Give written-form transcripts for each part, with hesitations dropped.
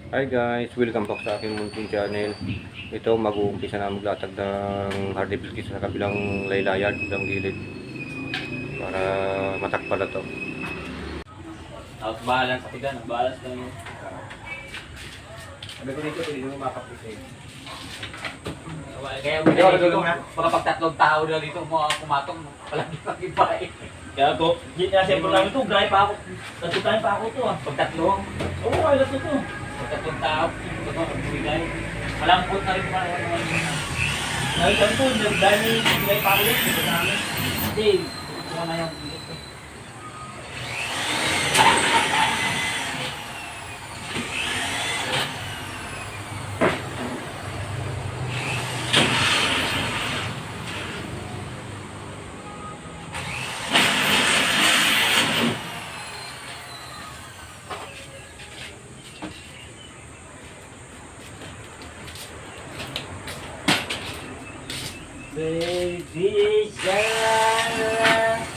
Hi guys, welcome back sa aking munting channel. Ito mag-uumpisa na maglatag ng hardy bilkis sa kabilang laylayan, kabilang gilid para matakpan na to. Out balance sa tigan, balance lang yun. Sabi ko dito, pwede nyo makapit eh. Kaya binigay dito, mga pagtatlong tao na dito, mga kumatong, palagi mag-iba eh. Kaya ko, kasi program ito, gray pa ako. Natutayin pa ako to ah. Pagtatlo, Oo, kaya nato to. pagtatlong tao, ito mga magbibigay. Malambot na rin mga mga Nakita ko, dahil may gray pa ako yun, ito namin. Hindi, ito na yung bilit ko. Baby shark.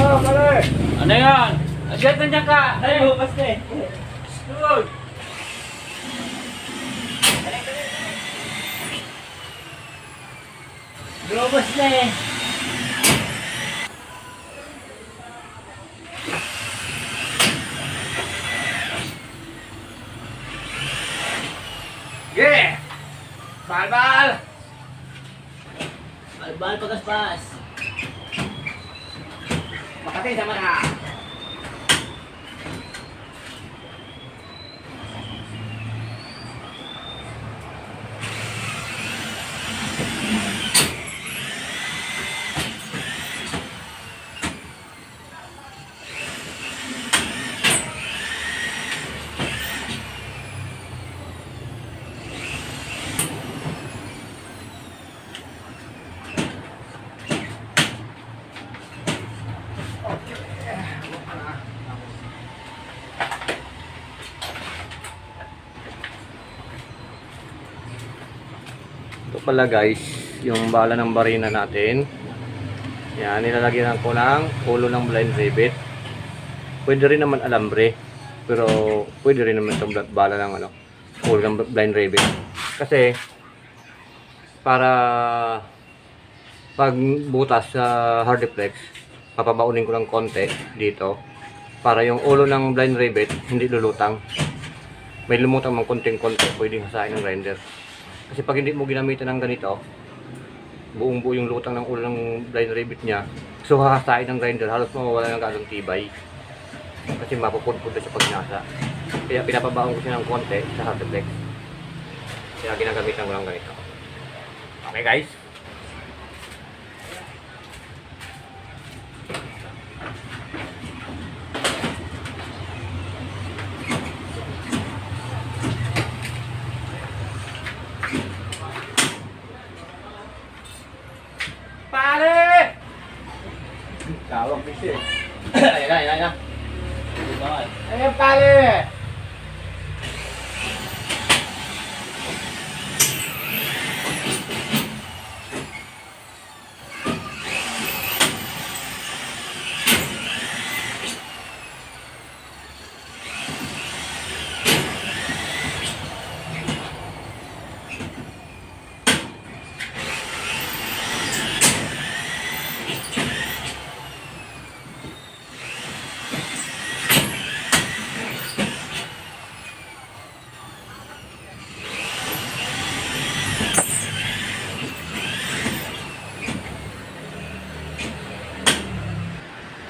Ah, mali! Ano yan? Agad na dyan ka! Ay, bukas na eh. Tulog! Bukas na eh. Yeah! Balbal! Balbal pagaspas. Makati sama na! Ito pala guys, yung bala ng barina natin. Yan, nilalagyan ko ng ulo ng blind rivet. Pwede rin naman alambre, pero pwede rin naman itong bala ng ulo ng blind rivet. Kasi para pag butas sa hardiplex, papabaunin ko ng konti dito para yung ulo ng blind rivet hindi lulutang. May lumutang mang konting-konti, pwedeng hasain ng grinder. Kasi pag hindi mo ginamitan ng ganito, buong-buo yung lutang ng ulo ng blind rivet niya, so hahasain ng grinder, halos mawawala ng ganong tibay. Kasi mapupudpud na siya pag nasa. Kaya pinapabaon ko siya ng konti sa hardiplex. Kaya ginagamitan ko lang ganito. Okay guys? Pare! Tawag ni siya. Ayan na, ayan na. Bukas. Ayan pare!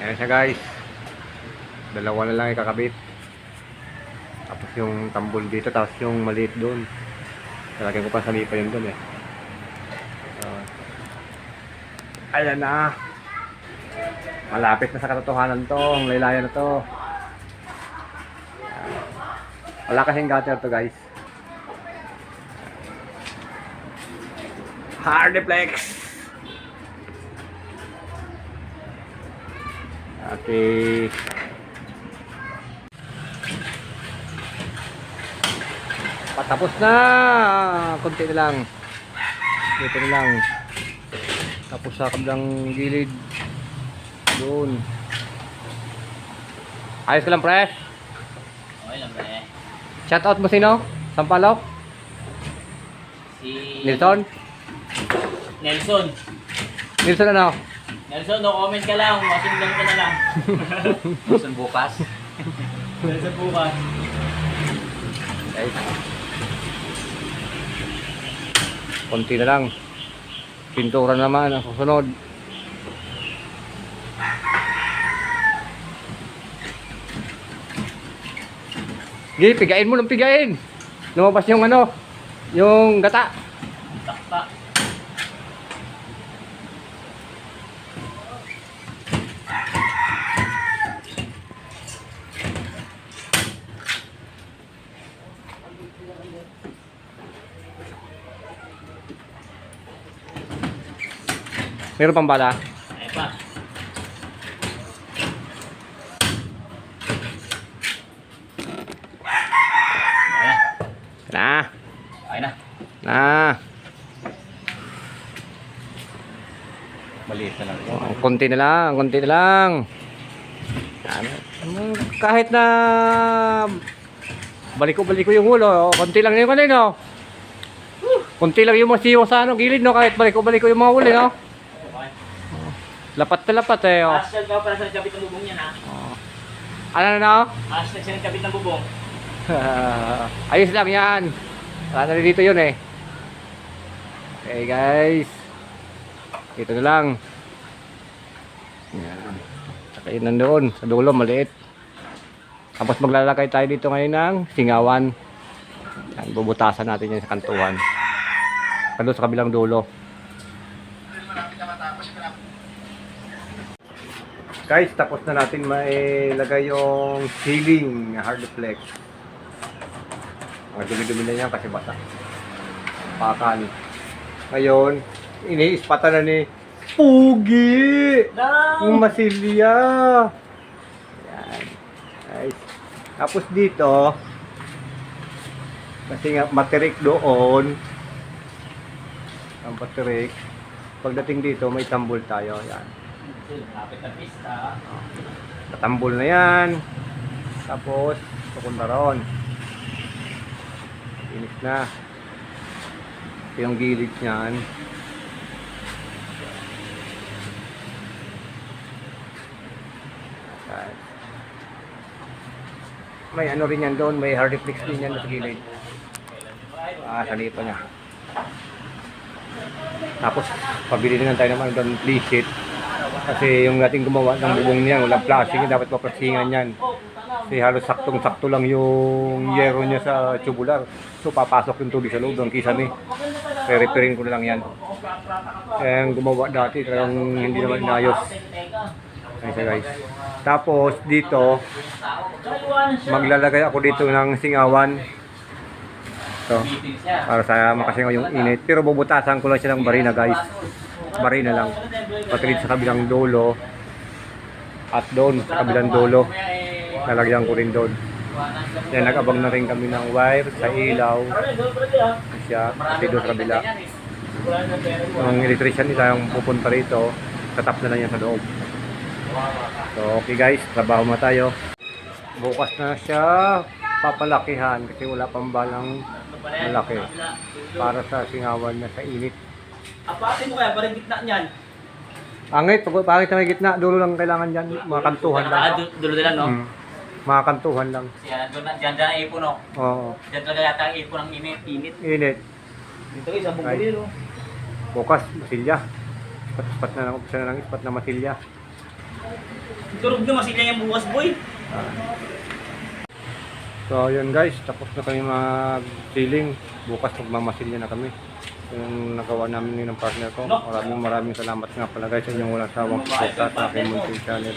Ayan siya guys. Dalawa na lang ikakabit. Tapos yung tambol dito, tapos yung maliit doon. Lalagyan ko pa sa lipa yun doon eh. Ayan na. Malapit na sa katotohanan to. Ang laylayan na to. Wala kasing gutter to guys. Hardiplex. Okay. Patapos na. Konti na lang. Dito na lang. Tapos sa kabilang gilid. Doon. Ayos ka lang, pre. Okay lang, pre. Shoutout mo sino? Sampalok? Si Nilton? Nelson. Nilton ano? Nelson, no comment ka lang. Masundang ka na lang. Nelson bukas. Nelson bukas. Okay. Konti na lang. Pintura naman ang susunod. Sige, pigain mo ng pigain. Lumabas yung ano, yung gata. Takta. Meron pang bala. Ay pa. Ayan. Na. Okay na. Na. Maliit na lang. Konti na lang, konti na lang. Kahit na balik ko yung ulo, konti lang yung kanino. Konti lang yung masiwa sa ano, gilid no, kahit balik ko yung mga uli no. Okay. Lapat na lapat eh. Oh. Hashtag ka para sa nagkabit ng bubong yan ha. Ano na? Hashtag sa nagkabit ng bubong. Ayos lang yan. Wala na rin dito yun eh. Okay guys. Ito na lang. Yan. Saka yun nandoon. Sa dulo maliit. Tapos maglalakay tayo dito ngayon ng singawan. Yan, bubutasan natin yan sa kantuhan. Kando sa kabilang dulo. Guys, tapos na natin mailagay yung ceiling hardiplex. Mga dumi-dumi na yan kasi basa. Pakan. Ngayon, iniispatan na ni Pugi! Yung masilya! Yan. Guys. Tapos dito, kasi nga materik doon. Ang materik. Pagdating dito, may tambol tayo. Yan. Lapit na pista. Tatambol na yan. Tapos, pupunta ron. Finish na. Ito yung gilid niyan. May ano rin yan doon. May hardiplex din yan sa gilid. Sa lipa niya. Tapos, pabili din tayo naman doon plissit. Kasi yung natin gumawa ng bubong niyan, walang plastic, dapat paplasingan yan. Kasi halos saktong-sakto lang yung yero niya sa tubular. So papasok yung tubig sa loob ng kisame. Re-repairin ko na lang yan. Kaya yung gumawa dati, talagang hindi naman inayos. Ayun guys. Tapos dito, maglalagay ako dito ng singawan. So, para sa makasingaw yung init. Pero bubutasan ko lang siya ng barina guys. Barina lang. Patrid sa kabilang dulo. At doon sa kabilang dulo. Nalagyan ko rin doon. Yan, nag-abang na rin kami ng wire sa ilaw. Siya, kasi doon sa kabila. Ang electrician nila yung pupunta rito. Tatap na lang yan sa loob. So, okay guys, trabaho mo tayo. Bukas na siya papalakihan kasi wala pang balang malaki para sa singawan na sa init. Apatin mo kaya, parang gitna niyan. Angit, pangit na may gitna, dulo lang kailangan dyan, mga kantuhan lang. Dulo na lang, no? Mga kantuhan lang. Yan, dyan ang ipon, no? Oo. Dyan talaga yata ang ipon ng init. Init. Dito guys, ang Ay. bumuli, no? Bukas, masilya. Ispat na lang, umpisa na lang ispat na masilya. Turog na masilya yung bukas, boy. So, yun guys, tapos na kami mag-ceiling. Bukas magmamasilya na kami. yung nagawa namin ng partner ko. Maraming salamat nga pala guys sa inyong walang sawang suporta sa aking munting channel.